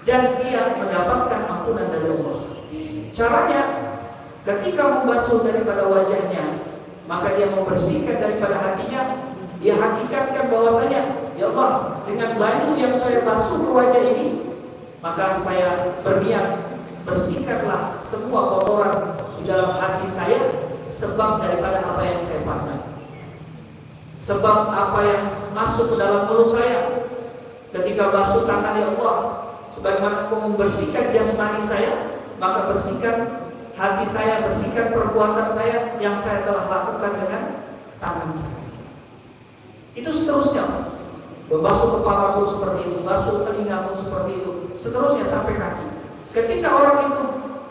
dan dia mendapatkan ampunan dari Allah. Caranya, ketika membasuh daripada wajahnya, maka dia membersihkan daripada hatinya. Dia hakikatkan bahwasanya, ya Allah, dengan baju yang saya basuh ke wajah ini, maka saya berniat, bersihkanlah semua kotoran di dalam hati saya, sebab daripada apa yang saya pandang, sebab apa yang masuk ke dalam mulut saya. Ketika basuh tangan, ya Allah, sebagaimana Engkau membersihkan jasmani saya, maka bersihkan hati saya, bersihkan perbuatan saya yang saya telah lakukan dengan tangan saya. Itu seterusnya. Membasuh kepala pun seperti itu, basuh telinga pun seperti itu, seterusnya sampai kaki. Ketika orang itu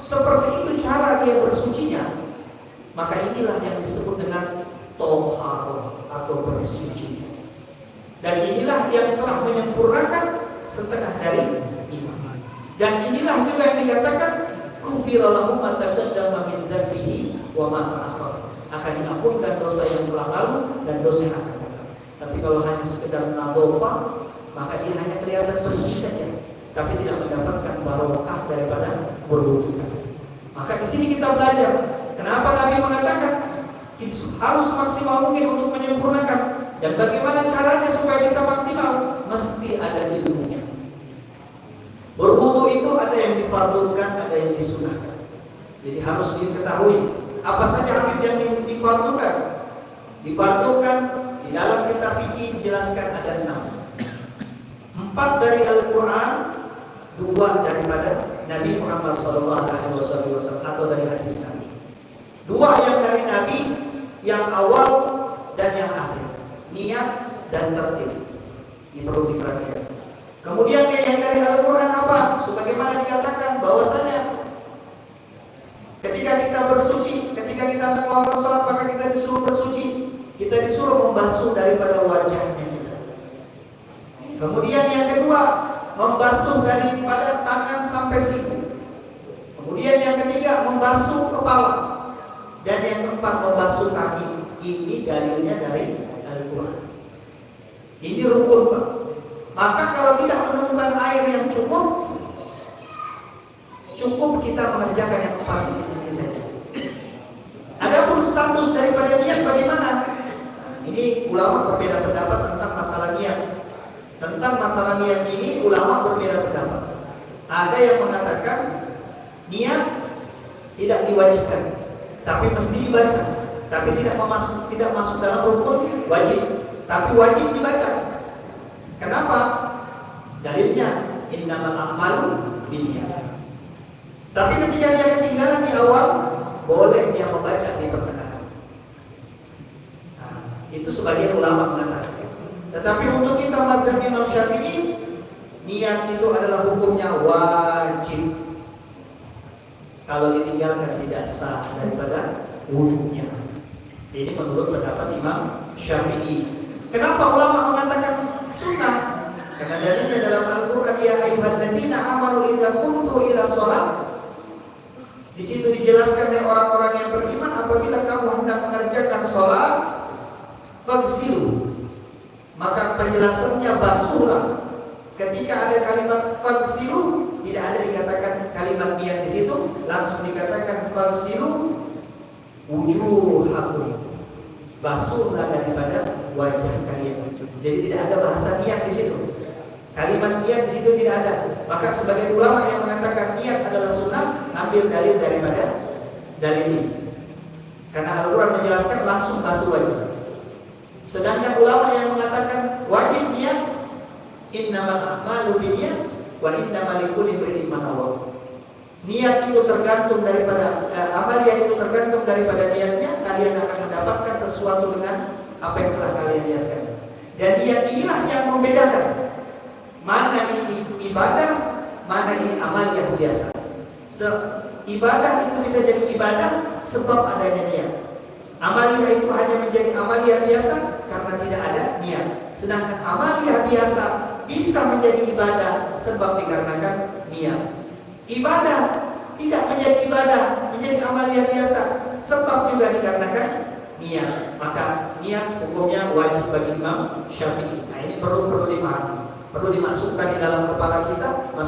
seperti itu cara dia bersucinya, maka inilah yang disebut dengan toharo atau bersuci. Dan inilah yang telah menyempurnakan setengah dari iman. Dan inilah juga yang dikatakan kufira lahum ma taqaddama min dzambihi wa ma ta'akhkhar. Akan diampunkan dosa yang telah lalu dan dosa yang akan datang. Tapi kalau hanya sekedar nadhofah, maka dia hanya kelihatan bersih saja, tapi tidak mendapatkan barokah daripada berwudu. Maka di sini kita belajar kenapa Nabi mengatakan harus maksimal mungkin untuk menyempurnakan, dan bagaimana caranya supaya bisa maksimal, mesti ada ilmunya. Berwudu itu ada yang difardukan, ada yang disunahkan. Jadi harus diketahui apa saja Habib yang difardukan. Difardukan di dalam kitab fikih dijelaskan ada 6. 4 dari Al-Quran, 2 daripada Nabi Muhammad SAW atau dari hadis Nabi. 2 yang dari Nabi, yang awal dan yang akhir, niat dan tertib. Ini perlu diperhatikan. Kemudian yang dari Al-Quran apa? Sebagaimana dikatakan bahwasanya ketika kita bersuci, ketika kita melakukan sholat, maka kita disuruh bersuci, kita disuruh membasuh daripada wajahnya kita. Kemudian yang kedua, membasuh daripada tangan sampai siku. Kemudian yang ketiga, membasuh kepala. Dan yang keempat, membasuh kaki. Ini dalilnya dari Al-Quran. Ini rukun, Pak. Maka kalau tidak menemukan air yang cukup kita mengerjakan yang 4 ini saja. Adapun status daripada niat bagaimana? Ini ulama berbeda pendapat tentang masalah niat. Tentang masalah niat ini ulama berbeda pendapat. Ada yang mengatakan niat tidak diwajibkan, tapi mesti dibaca. Tapi tidak masuk dalam rukun wajib, tapi wajib dibaca. Kenapa? Dalilnya innamal a'malu binniyat. Tapi ketika dia ketinggalan di awal, boleh dia membaca di pertengahan. Nah, itu sebagian ulama mengatakan. Tetapi untuk kita mazhab Imam Syafi'i, niat itu adalah hukumnya wajib. Kalau ditinggalkan tidak sah daripada wudunya. Ini menurut pendapat Imam Syafi'i. Kenapa ulama mengatakan sunnah? Karena dalilnya dalam Al-Quran, ya ayyuhalladzina amanu idza qumtum ila shalah. Di situ dijelaskan oleh orang-orang yang beriman, apabila kamu hendak mengerjakan sholat, fagsilu, maka penjelasannya basuhlah. Ketika ada kalimat fagsilu, tidak ada dikatakan kalimat niat di situ, langsung dikatakan fagsilu wujuhakum, basuhlah daripada wajah kalian. Jadi tidak ada bahasa niat di situ. Kalimat niat di situ tidak ada. Maka sebagai ulama yang mengatakan niat adalah sunnah, ambil dalil daripada dalil ini. Karena Al-Quran menjelaskan langsung basuh wajah. Sedangkan ulama yang mengatakan wajib niat, innamal a'malu binniyat wa innamal likulli imri'in ma nawa. Niat itu tergantung daripada amalia itu tergantung daripada niatnya. Kalian akan mendapatkan sesuatu dengan apa yang telah kalian niatkan. Dan niat inilah yang membedakan mana ini ibadah, mana ini amaliyah biasa. Ibadah itu bisa jadi ibadah sebab adanya niat. Amaliyah itu hanya menjadi amaliyah biasa karena tidak ada niat. Sedangkan amaliyah biasa bisa menjadi ibadah sebab dikarenakan niat. Ibadah tidak menjadi ibadah, menjadi amaliyah biasa sebab juga dikarenakan niat. Maka niat hukumnya wajib bagi Imam Syafi'i. Nah, ini perlu dipahami, perlu dimasukkan di dalam kepala kita.